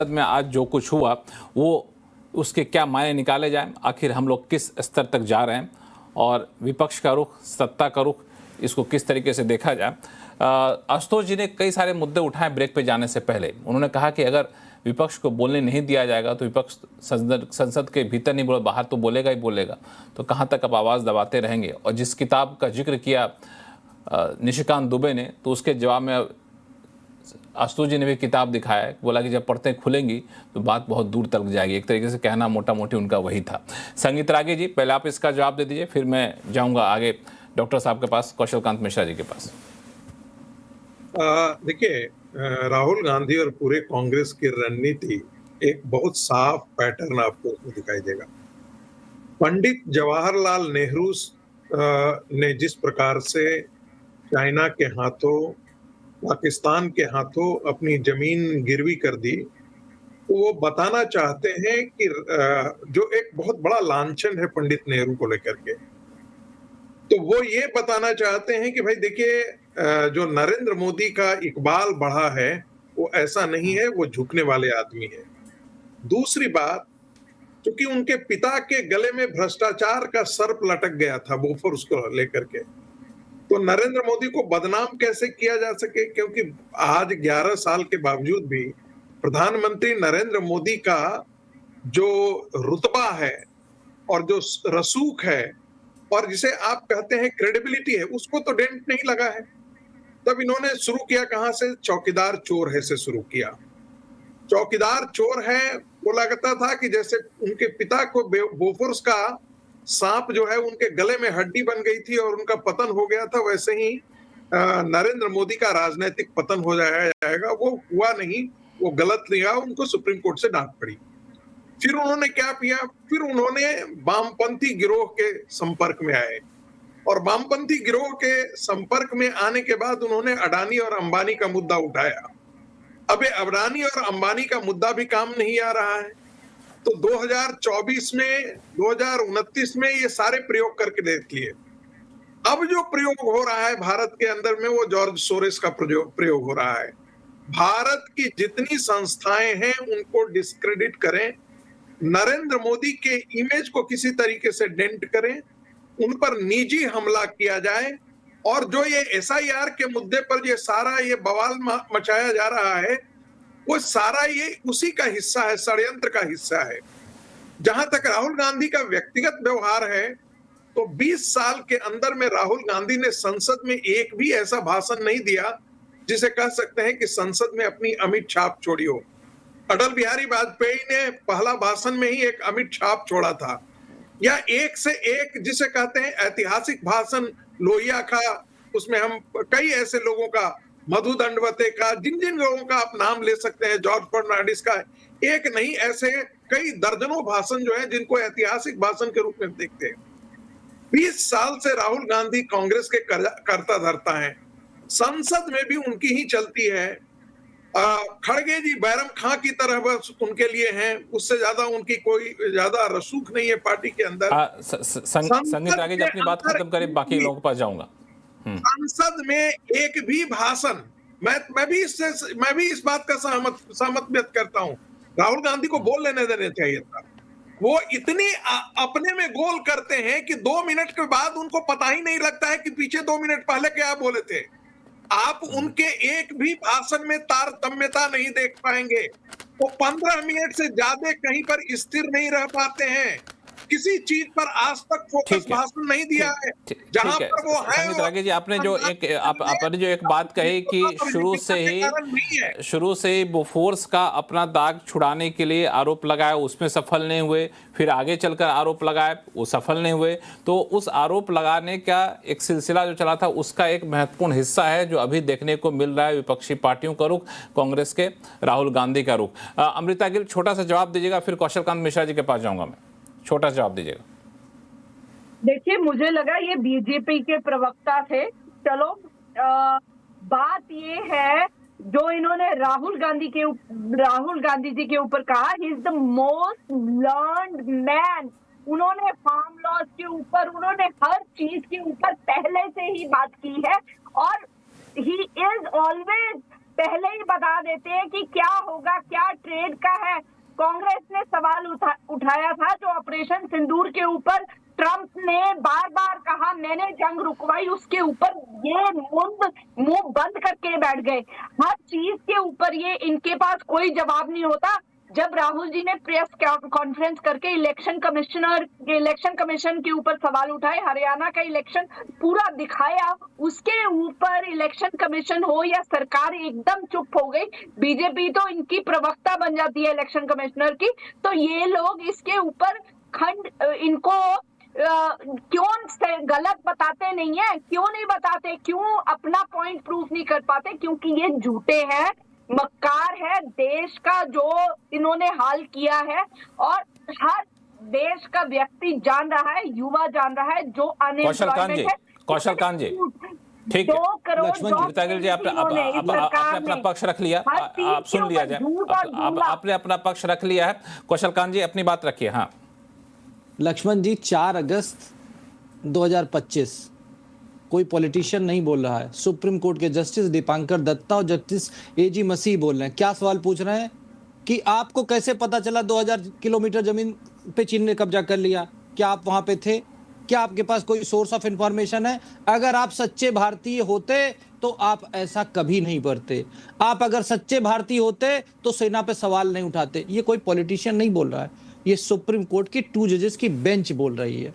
में आज जो कुछ हुआ वो उसके क्या मायने निकाले जाएं, आखिर हम लोग किस स्तर तक जा रहे हैं और विपक्ष का रुख, सत्ता का रुख, इसको किस तरीके से देखा जाए। आशुतोष जी ने कई सारे मुद्दे उठाए ब्रेक पे जाने से पहले। उन्होंने कहा कि अगर विपक्ष को बोलने नहीं दिया जाएगा तो विपक्ष संसद के भीतर नहीं बोले, बाहर तो बोलेगा ही बोलेगा, तो कहाँ तक अब आवाज़ दबाते रहेंगे। और जिस किताब का जिक्र किया निशिकांत दुबे ने, तो उसके जवाब में आशुतोष जी ने भी किताब दिखाया है, बोला कि जब पढ़ते खुलेंगी तो बात बहुत दूर तक जाएगी। एक तरीके से कहना मोटा मोटी उनका वही था। संगीत रागी जी, पहले आप इसका जवाब दे दीजिए, फिर मैं जाऊंगा आगे डॉक्टर साहब के पास, कौशल कांत मिश्रा जी के पास। देखिए, राहुल गांधी और पूरे कांग्रेस की रणनीति एक बहुत साफ पैटर्न आपको उसमें दिखाई देगा। पंडित जवाहरलाल नेहरू ने जिस प्रकार से चाइना के हाथों, पाकिस्तान के हाथों अपनी जमीन गिरवी कर दी, तो वो बताना चाहते हैं कि जो एक बहुत बड़ा लांछन है पंडित नेहरू को लेकर के, तो वो ये बताना चाहते हैं कि भाई देखिए, जो नरेंद्र मोदी का इकबाल बढ़ा है वो ऐसा नहीं है, वो झुकने वाले आदमी है। दूसरी बात, क्योंकि उनके पिता के गले में भ्रष्टाचार का सर्प लटक गया था बोफोर्स को लेकर के, तो नरेंद्र मोदी को बदनाम कैसे किया जा सके, क्योंकि आज 11 साल के बावजूद भी प्रधानमंत्री नरेंद्र मोदी का जो रुतबा है और जो रसूख है और जिसे आप कहते हैं क्रेडिबिलिटी है, उसको तो डेंट नहीं लगा है। तब इन्होंने शुरू किया कहां से? चौकीदार चोर है से शुरू किया। चौकीदार चोर है, वो लगता था कि जैसे उनके पिता को बोफोर्स का सांप जो है उनके गले में हड्डी बन गई थी और उनका पतन हो गया था, वैसे ही नरेंद्र मोदी का राजनीतिक पतन हो जाएगा। वो हुआ नहीं, वो गलत लिया, उनको सुप्रीम कोर्ट से डांट पड़ी। फिर उन्होंने क्या किया? फिर उन्होंने वामपंथी गिरोह के संपर्क में आए और वामपंथी गिरोह के संपर्क में आने के बाद उन्होंने अडानी और अंबानी का मुद्दा उठाया। अब अडानी और अंबानी का मुद्दा भी काम नहीं आ रहा है, तो 2024 में 2029 में ये सारे प्रयोग करके देख लिए। अब जो प्रयोग हो रहा है भारत के अंदर में, वो जॉर्ज सोरेस का प्रयोग हो रहा है। भारत की जितनी संस्थाएं हैं उनको डिस्क्रेडिट करें, नरेंद्र मोदी के इमेज को किसी तरीके से डेंट करें, उन पर निजी हमला किया जाए, और जो ये एसआईआर के मुद्दे पर ये सारा ये बवाल मचाया जा रहा है, वो सारा ये उसी का हिस्सा है, षड्यंत्र का हिस्सा है। जहां तक राहुल गांधी का व्यक्तिगत व्यवहार है, तो 20 साल के अंदर में राहुल गांधी ने संसद में एक भी ऐसा भाषण नहीं दिया जिसे कह सकते हैं कि संसद में अपनी अमिट छाप छोड़ी हो। अटल बिहारी वाजपेयी ने पहला भाषण में ही एक अमिट छाप छोड़ा था, या एक से एक जिसे कहते हैं ऐतिहासिक भाषण लोहिया का, उसमें हम कई ऐसे लोगों का, मधु दंडवते का, जिन जिन लोगों का आप नाम ले सकते हैं, जॉर्ज फर्नांडिस का, एक नहीं ऐसे कई दर्जनों भाषण जो है जिनको ऐतिहासिक भाषण के रूप में देखते हैं। 20 साल से राहुल गांधी कांग्रेस के करता धरता है, संसद में भी उनकी ही चलती है। खड़गे जी बैरम खां की तरह बस उनके लिए हैं, उससे ज्यादा उनकी कोई ज्यादा रसूख नहीं है पार्टी के अंदर। संगीत आगे अपनी बात खत्म करें, बाकी लोगों के पास जाऊंगा। संसद में एक भी भाषण, मैं भी इस बात का सहमत व्यक्त करता हूं, राहुल गांधी को बोल लेने देना चाहिए था। वो इतनी अपने में गोल करते हैं कि 2 मिनट के बाद उनको पता ही नहीं लगता है कि पीछे 2 मिनट पहले क्या बोले थे। आप उनके एक भी भाषण में तारतम्यता नहीं देख पाएंगे। वो 15 मिनट से ज्यादा कहीं पर स्थिर नहीं रह पाते हैं, किसी चीज पर आज तक फोकस भाषण नहीं दिया है। जहां पर वो है, संगीत रागी जी, आपने जो एक बात कही कि शुरू से ही बोफोर्स का अपना दाग छुड़ाने के लिए आरोप लगाया, उसमें सफल नहीं हुए, फिर आगे चलकर आरोप लगाए, वो सफल नहीं हुए, तो उस आरोप लगाने का एक सिलसिला जो चला था उसका एक महत्वपूर्ण हिस्सा है जो अभी देखने को मिल रहा है, विपक्षी पार्टियों का रुख, कांग्रेस के राहुल गांधी का रुख। अमृता गिल, छोटा सा जवाब दीजिएगा, फिर कौशल कांत मिश्रा जी के पास जाऊंगा मैं। छोटा जवाब दीजिएगा। देखिए, मुझे लगा ये बीजेपी के प्रवक्ता थे। चलो, बात ये है जो इन्होंने राहुल गांधी जी के ऊपर कहा, he is the most learned man. उन्होंने फार्म लॉज के ऊपर, उन्होंने हर चीज के ऊपर पहले से ही बात की है, और ही इज ऑलवेज पहले ही बता देते हैं कि क्या होगा, क्या ट्रेड का है। कांग्रेस ने सवाल उठाया था जो ऑपरेशन सिंदूर के ऊपर ट्रंप ने बार बार कहा मैंने जंग रुकवाई, उसके ऊपर ये मुंह बंद करके बैठ गए। हर चीज के ऊपर ये इनके पास कोई जवाब नहीं होता। जब राहुल जी ने प्रेस कॉन्फ्रेंस करके इलेक्शन कमीशन के ऊपर सवाल उठाए, हरियाणा का इलेक्शन पूरा दिखाया, उसके ऊपर इलेक्शन कमीशन हो या सरकार एकदम चुप हो गई। बीजेपी तो इनकी प्रवक्ता बन जाती है इलेक्शन कमिश्नर की, तो ये लोग इसके ऊपर इनको क्यों गलत बताते नहीं है, क्यों नहीं बताते, क्यों अपना पॉइंट प्रूव नहीं कर पाते? क्योंकि ये झूठे हैं, मक्कार है। देश का जो इन्होंने हाल किया है और हर देश का व्यक्ति जान रहा है, युवा जान रहा है जो अनएम्प्लॉयमेंट है। कौशल कांत जी, ठीक है, 2 करोड़ गीता गिल जी आपने अपना पक्ष रख लिया, आप सुन लिया जाए, आपने अपना पक्ष रख लिया है। कौशल कांत जी अपनी बात रखिए। हाँ लक्ष्मण जी, 4 अगस्त 2025 कोई पॉलिटिशियन नहीं बोल रहा है, सुप्रीम कोर्ट के जस्टिस दीपांकर दत्ता और जस्टिस एजी मसीह बोल रहे हैं। क्या सवाल पूछ रहे हैं कि आपको कैसे पता चला 2000 किलोमीटर जमीन पे चीन ने कब्जा कर लिया? क्या आप वहां पे थे? क्या आपके पास कोई सोर्स ऑफ इंफॉर्मेशन है? अगर आप सच्चे भारतीय होते तो आप ऐसा कभी नहीं करते। आप अगर सच्चे भारतीय होते तो सेना पे सवाल नहीं उठाते। ये कोई पॉलिटिशियन नहीं बोल रहा है, ये सुप्रीम कोर्ट की 2 जजेस की बेंच बोल रही है।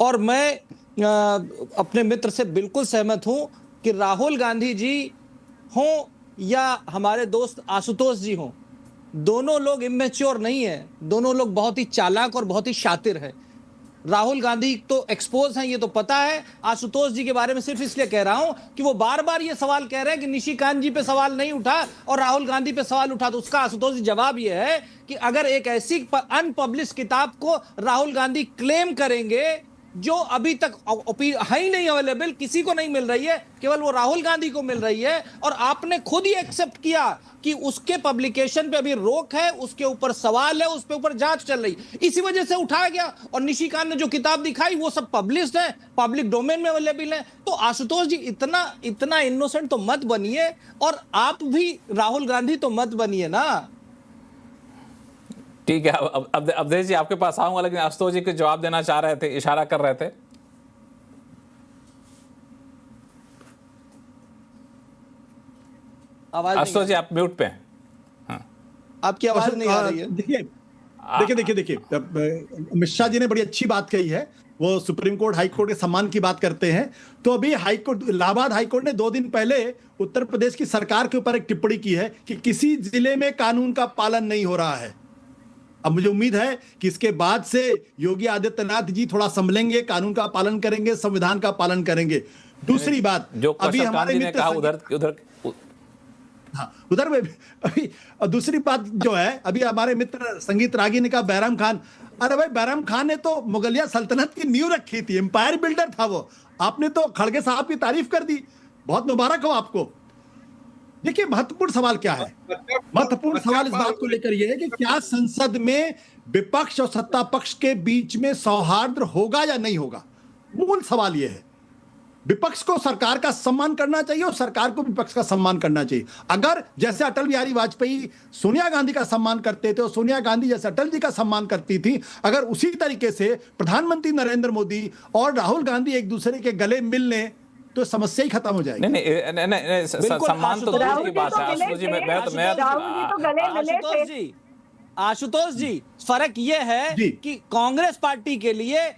और मैं अपने मित्र से बिल्कुल सहमत हूं कि राहुल गांधी जी हों या हमारे दोस्त आशुतोष जी हों, दोनों लोग इमेच्योर नहीं है, दोनों लोग बहुत ही चालाक और बहुत ही शातिर है। राहुल गांधी तो एक्सपोज हैं, ये तो पता है। आशुतोष जी के बारे में सिर्फ इसलिए कह रहा हूं कि वो बार बार ये सवाल कह रहे हैं कि निशिकांत जी पे सवाल नहीं उठा और राहुल गांधी पे सवाल उठा। तो उसका आशुतोष जी जवाब ये है कि अगर एक ऐसी अनपब्लिश किताब को राहुल गांधी क्लेम करेंगे जो अभी तक है ही नहीं अवेलेबल, किसी को नहीं मिल रही है, केवल वो राहुल गांधी को मिल रही है, और आपने खुद ही एक्सेप्ट किया कि उसके पब्लिकेशन पे अभी रोक है, उसके ऊपर सवाल है, उस पे ऊपर जांच चल रही, इसी वजह से उठाया गया। और निशिकांत ने जो किताब दिखाई वो सब पब्लिश्ड है, पब्लिक डोमेन में अवेलेबल है। तो आशुतोष जी इतना इनोसेंट तो मत बनिए, और आप भी राहुल गांधी तो मत बनिए ना। ठीक है, अब अवधेश जी आपके पास आऊंगा, लेकिन आशुतोष जी के जवाब देना चाह रहे थे, इशारा कर रहे थे। आशुतोष जी आप म्यूट पे हैं। हाँ। आपकी आवाज नहीं आ रही है। देखिए मिश्रा जी ने बड़ी अच्छी बात कही है। वो सुप्रीम कोर्ट हाई कोर्ट के सम्मान की बात करते हैं। तो अभी high court, Allahabad high court ने 2 दिन पहले उत्तर प्रदेश की सरकार के ऊपर एक टिप्पणी की है कि किसी जिले में कानून का पालन नहीं हो रहा है। अब मुझे उम्मीद है कि इसके बाद से योगी आदित्यनाथ जी थोड़ा संभलेंगे, कानून का पालन करेंगे, संविधान का पालन करेंगे। दूसरी बात, जो अभी हमारे मित्र उधर में अभी दूसरी बात जो है, अभी हमारे मित्र संगीत रागी ने कहा बैराम खान। अरे भाई, बैराम खान ने तो मुगलिया सल्तनत की नींव रखी थी, एम्पायर बिल्डर था वो। आपने तो खड़गे साहब की तारीफ कर दी, बहुत मुबारक हो आपको। देखिए, महत्वपूर्ण सवाल क्या है? महत्वपूर्ण सवाल इस बात को लेकर यह है कि क्या संसद में विपक्ष और सत्ता पक्ष के बीच में सौहार्द होगा या नहीं होगा। मूल सवाल यह है। विपक्ष को सरकार का सम्मान करना चाहिए और सरकार को विपक्ष का सम्मान करना चाहिए। अगर जैसे अटल बिहारी वाजपेयी सोनिया गांधी का सम्मान करते थे और सोनिया गांधी जैसे अटल जी का सम्मान करती थी, अगर उसी तरीके से प्रधानमंत्री नरेंद्र मोदी और राहुल गांधी एक दूसरे के गले मिल लें तो समस्या ही खत्म हो जाएगी। नहीं, सम्मान तो दूर की बात है। आशुतोष जी, फर्क यह है कि कांग्रेस पार्टी के लिए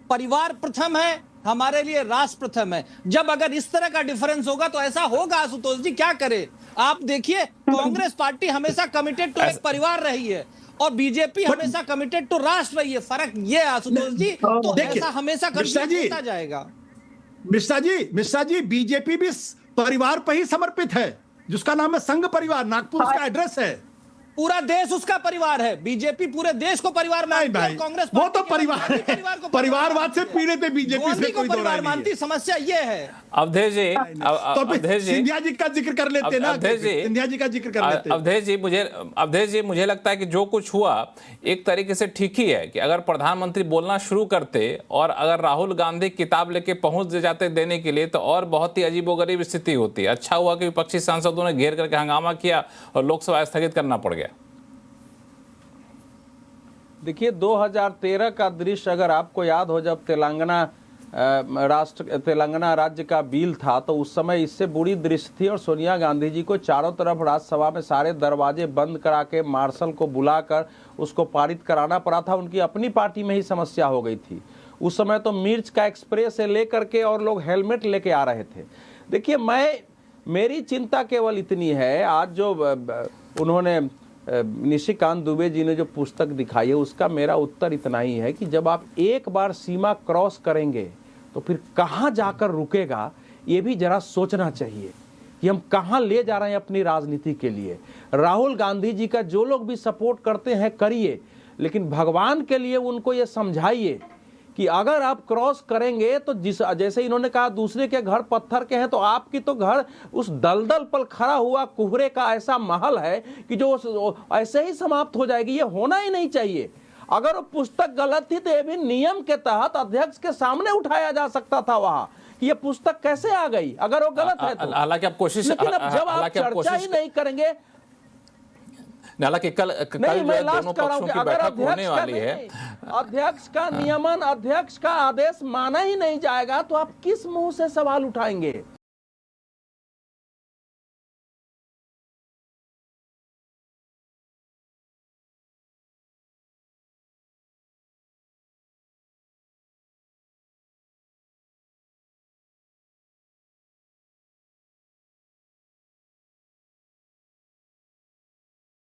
परिवार प्रथम है, हमारे लिए राष्ट्र प्रथम है। जब अगर इस तरह का डिफरेंस होगा तो ऐसा होगा। आशुतोष जी क्या करे, आप देखिए, कांग्रेस पार्टी हमेशा कमिटेड टू एक परिवार रही है और बीजेपी हमेशा कमिटेड टू राष्ट्र रही है। फर्क ये आशुतोष जी, तो ऐसा हमेशा होता जाएगा। मिश्रा जी, बीजेपी भी परिवार पर ही समर्पित है, जिसका नाम है संघ परिवार, नागपुर का एड्रेस है। पूरा देश उसका परिवार है। बीजेपी पूरे देश को परिवार नहीं मानती है, भाई, कांग्रेस वो तो पार्टी परिवार केवल परिवार को परिवारवाद से पीड़ित है बीजेपी गांधी से, को कोई दो परिवार राय नहीं मानती। है। समस्या ये है। अवधेश जी, तो फिर अवधेश जी, सिंधिया जी का जिक्र कर लेते ना, अवधेश जी, सिंधिया जी का जिक्र कर लेते। अवधेश जी, मुझे लगता है कि जो कुछ हुआ एक तरीके से ठीक ही है कि अगर प्रधानमंत्री बोलना शुरू करते और अगर राहुल गांधी किताब लेके पहुंच जाते देने के लिए, तो और बहुत ही अजीबोगरीब स्थिति होती है। अच्छा हुआ कि विपक्षी सांसदों ने घेर करके हंगामा किया और लोकसभा स्थगित करना पड़ गया। देखिए 2013 का दृश्य अगर आपको याद हो, जब तेलंगाना राज्य का बिल था, तो उस समय इससे बुरी दृश्य थी और सोनिया गांधी जी को चारों तरफ राज्यसभा में सारे दरवाजे बंद करा के मार्शल को बुलाकर उसको पारित कराना पड़ा था। उनकी अपनी पार्टी में ही समस्या हो गई थी। उस समय तो मिर्च का एक्सप्रेस से लेकर के और लोग हेलमेट लेके आ रहे थे। देखिए मेरी चिंता केवल इतनी है, आज जो उन्होंने निशिकांत दुबे जी ने जो पुस्तक दिखाई है, उसका मेरा उत्तर इतना ही है कि जब आप एक बार सीमा क्रॉस करेंगे तो फिर कहाँ जाकर रुकेगा, ये भी जरा सोचना चाहिए कि हम कहाँ ले जा रहे हैं अपनी राजनीति के लिए। राहुल गांधी जी का जो लोग भी सपोर्ट करते हैं करिए, लेकिन भगवान के लिए उनको ये समझाइए कि अगर आप क्रॉस करेंगे तो जैसे इन्होंने कहा दूसरे के घर पत्थर के हैं, तो आपकी तो घर उस दलदल पर खड़ा हुआ कुहरे का ऐसा महल है कि जो ऐसे ही समाप्त हो जाएगी। ये होना ही नहीं चाहिए। अगर वो पुस्तक गलत थी तो ये भी नियम के तहत अध्यक्ष के सामने उठाया जा सकता था वहां कि ये पुस्तक कैसे आ गई, अगर वो गलत है तो। हालांकि आप कोशिश, लेकिन अब जब आप चर्चा ही नहीं करेंगे, हालांकि कल जो है दोनों पक्षों की बैठक होने वाली है। अध्यक्ष का नियमन, अध्यक्ष का आदेश माना ही नहीं जाएगा तो आप किस मुंह से सवाल उठाएंगे?